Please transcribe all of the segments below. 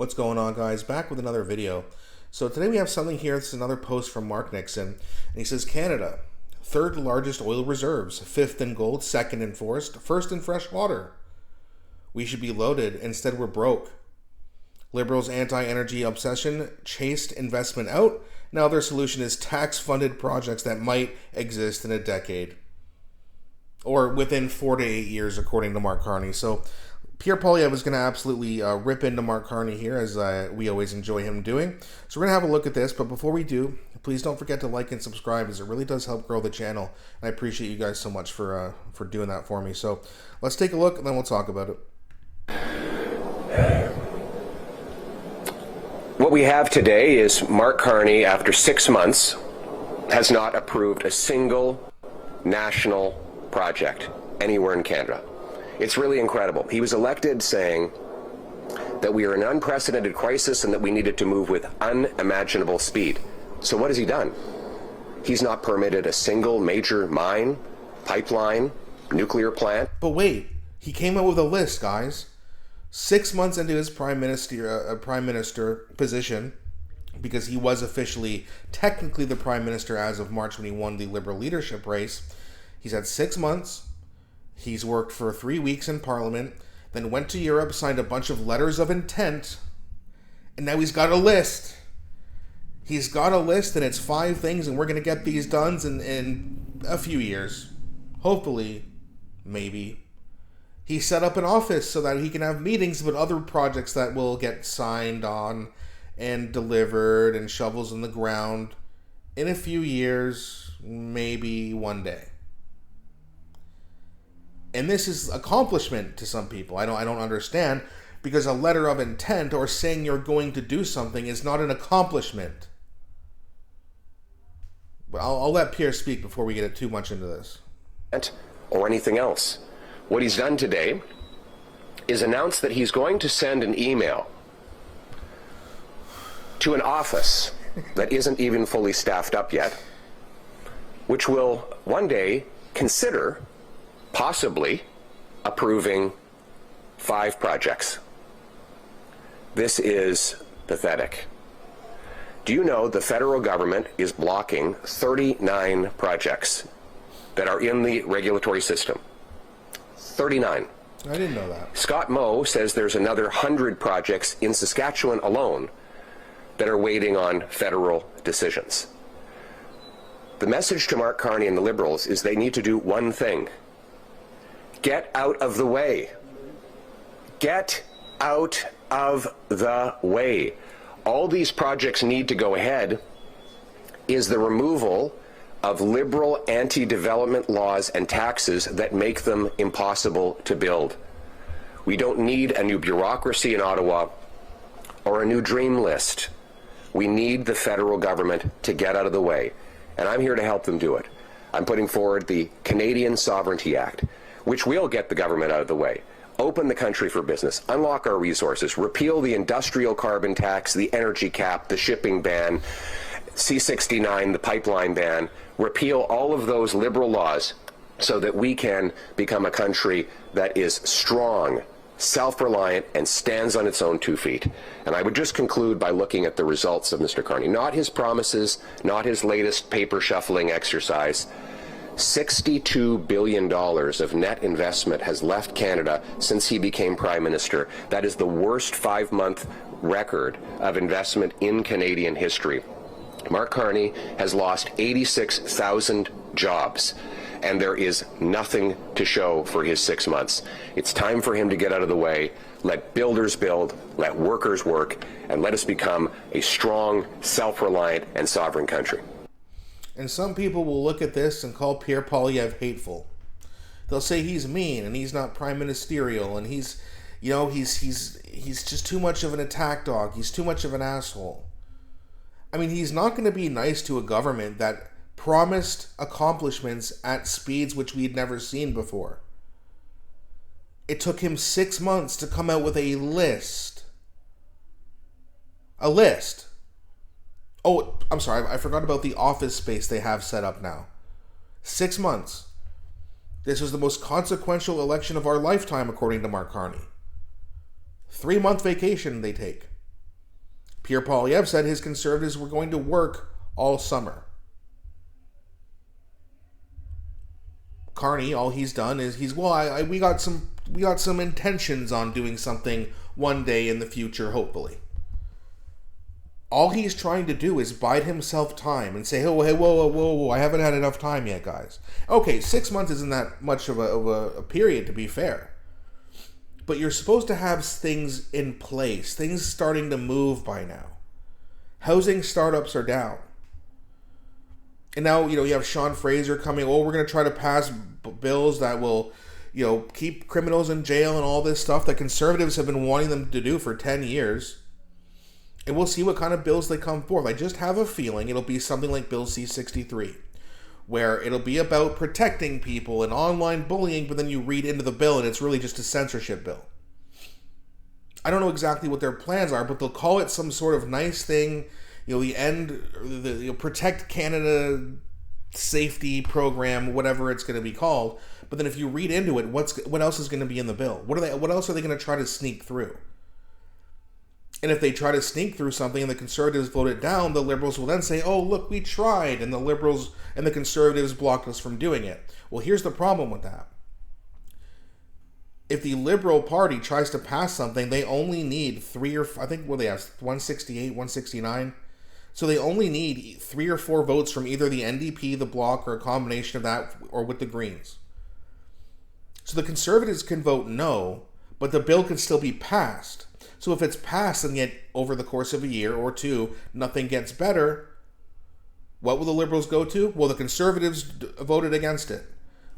What's going on, guys? Back with another video. So today we have something here. This is another post from Mark Nixon, and he says Canada, third largest oil reserves, fifth in gold, second in forest, first in fresh water. We should be loaded. Instead, we're broke. Liberals' anti-energy obsession chased investment out. Now their solution is tax-funded projects that might exist in a decade, or within 4 to 8 years, according to Mark Carney. So Pierre Poilievre is going to absolutely rip into Mark Carney here, as we always enjoy him doing. So we're going to have a look at this, but before we do, please don't forget to like and subscribe, as it really does help grow the channel. And I appreciate you guys so much for doing that for me. So let's take a look, and then we'll talk about it. What we have today is Mark Carney, after 6 months, has not approved a single national project anywhere in Canada. It's really incredible. He was elected saying that we are in an unprecedented crisis and that we needed to move with unimaginable speed. So what has he done? He's not permitted a single major mine, pipeline, nuclear plant. But wait, he came out with a list, guys. 6 months into his prime minister position, because he was officially, technically the prime minister as of March when he won the Liberal leadership race. He's had 6 months. He's worked for 3 weeks in Parliament, then went to Europe, signed a bunch of letters of intent, and now he's got a list. He's got a list, and it's 5 things, and we're going to get these done in a few years. Hopefully, maybe. He set up an office so that he can have meetings about other projects that will get signed on and delivered and shovels in the ground in a few years, maybe one day. And this is accomplishment to some people. I don't understand, because a letter of intent or saying you're going to do something is not an accomplishment. But I'll let Pierre speak before we get too much into this. Or anything else. What he's done today is announce that he's going to send an email to an office that isn't even fully staffed up yet, which will one day consider possibly approving 5 projects. This is pathetic. Do you know the federal government is blocking 39 projects that are in the regulatory system? 39. I didn't know that. Scott Moe says there's another 100 projects in Saskatchewan alone that are waiting on federal decisions. The message to Mark Carney and the Liberals is they need to do one thing. Get out of the way. Get out of the way. All these projects need to go ahead is the removal of liberal anti-development laws and taxes that make them impossible to build. We don't need a new bureaucracy in Ottawa or a new dream list. We need the federal government to get out of the way, and I'm here to help them do it. I'm putting forward the Canadian Sovereignty Act, which will get the government out of the way, open the country for business, unlock our resources, repeal the industrial carbon tax, the energy cap, the shipping ban, C-69, the pipeline ban, repeal all of those liberal laws so that we can become a country that is strong, self-reliant, and stands on its own 2 feet. And I would just conclude by looking at the results of Mr. Carney, not his promises, not his latest paper shuffling exercise. $62 billion of net investment has left Canada since he became Prime Minister. That is the worst 5-month record of investment in Canadian history. Mark Carney has lost 86,000 jobs, and there is nothing to show for his 6 months. It's time for him to get out of the way, let builders build, let workers work, and let us become a strong, self-reliant, and sovereign country. And some people will look at this and call Pierre Poilievre hateful. They'll say he's mean and he's not prime ministerial, and he's just too much of an attack dog. He's too much of an asshole. I mean, he's not going to be nice to a government that promised accomplishments at speeds which we'd never seen before. It took him 6 months to come out with a list. A list. Oh, I'm sorry, I forgot about the office space they have set up now. 6 months. This was the most consequential election of our lifetime, according to Mark Carney. 3-month vacation they take. Pierre Poilievre said his Conservatives were going to work all summer. Carney, all he's done is we got some intentions on doing something one day in the future, hopefully. All he's trying to do is bide himself time and say, oh, hey, whoa, I haven't had enough time yet, guys. Okay, 6 months isn't that much of a period, to be fair. But you're supposed to have things in place, things starting to move by now. Housing startups are down. And now, you have Sean Fraser coming, we're going to try to pass bills that will, keep criminals in jail and all this stuff that Conservatives have been wanting them to do for 10 years. And we'll see what kind of bills they come forth. I just have a feeling it'll be something like Bill C-63, where it'll be about protecting people and online bullying, but then you read into the bill and it's really just a censorship bill. I don't know exactly what their plans are, but they'll call it some sort of nice thing, the Protect Canada safety program, whatever it's going to be called. But then if you read into it, what else is going to be in the bill? What else are they going to try to sneak through? And if they try to sneak through something and the Conservatives vote it down, the Liberals will then say, oh, look, we tried, and the Liberals and the Conservatives blocked us from doing it. Well, here's the problem with that. If the Liberal Party tries to pass something, they only need 168, 169. So they only need 3 or 4 votes from either the NDP, the Bloc, or a combination of that, or with the Greens. So the Conservatives can vote no, but the bill can still be passed. So if it's passed and yet over the course of a year or two, nothing gets better, what will the Liberals go to? Well, the Conservatives voted against it.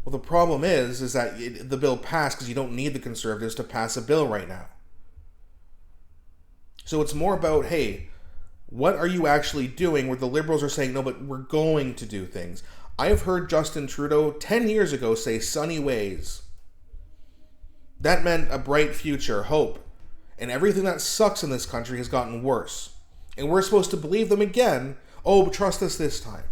Well, the problem is that the bill passed because you don't need the Conservatives to pass a bill right now. So it's more about, hey, what are you actually doing, where the Liberals are saying, no, but we're going to do things. I have heard Justin Trudeau 10 years ago say sunny ways. That meant a bright future, hope. And everything that sucks in this country has gotten worse. And we're supposed to believe them again. Oh, but trust us this time.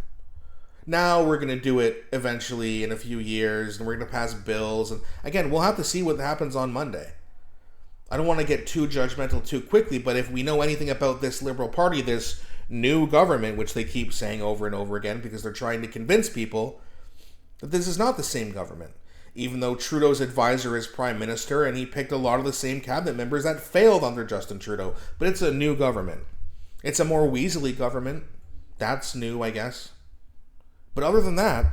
Now we're going to do it eventually in a few years, and we're going to pass bills. And again, we'll have to see what happens on Monday. I don't want to get too judgmental too quickly, but if we know anything about this Liberal Party, this new government, which they keep saying over and over again because they're trying to convince people that this is not the same government. Even though Trudeau's advisor is Prime Minister, and he picked a lot of the same cabinet members that failed under Justin Trudeau. But it's a new government. It's a more Weasley government. That's new, I guess. But other than that,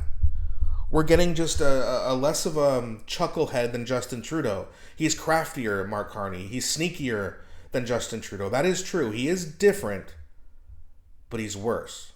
we're getting just a less of a chucklehead than Justin Trudeau. He's craftier, Mark Carney. He's sneakier than Justin Trudeau. That is true. He is different, but he's worse.